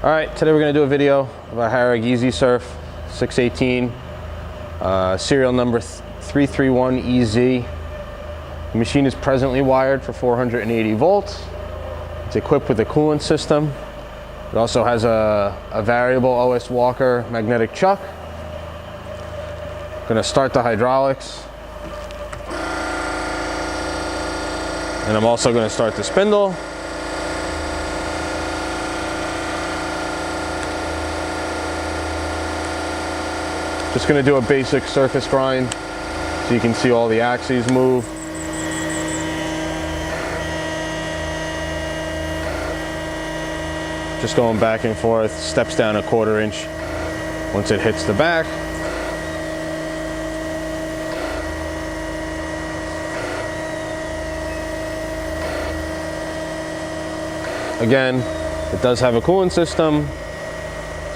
All right, today we're going to do a video of a Harig Easy Surf 618, serial number 331EZ. The machine is presently wired for 480 volts. It's equipped with a coolant system. It also has a variable OS Walker magnetic chuck. Going to start the hydraulics. And I'm also going to start the spindle. Just going to do a basic surface grind so you can see all the axes move. Just going back and forth, steps down 1/4 inch once it hits the back. Again, it does have a coolant system,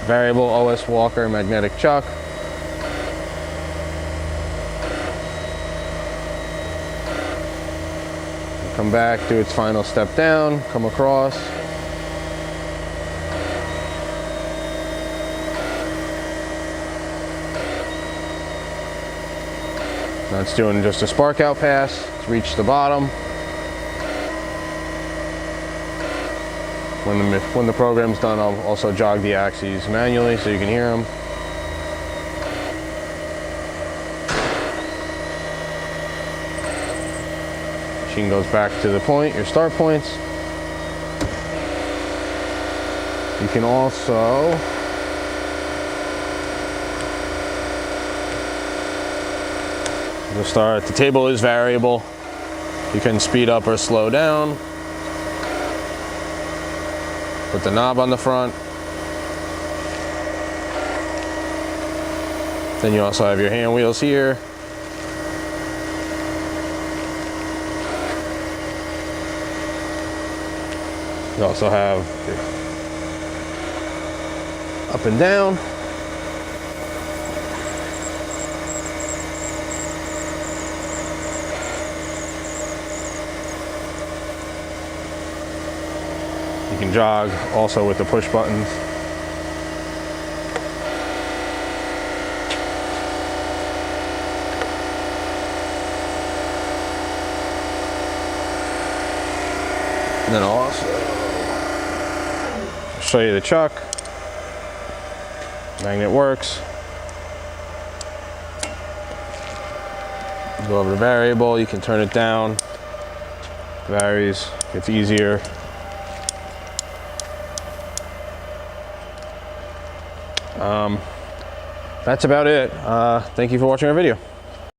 variable OS Walker magnetic chuck. Come back, do its final step down, come across. Now it's doing just a spark out pass. It's reached the bottom. When the program's done, I'll also jog the axes manually so you can hear them. Machine goes back to the point, your start points. You can also start. The table is variable. You can speed up or slow down. Put the knob on the front. Then you also have your hand wheels here. You also have up and down. You can jog also with the push buttons. And then I'll also show you the chuck. Magnet works. Go over to variable, you can turn it down. Varies, gets easier. That's about it. Thank you for watching our video.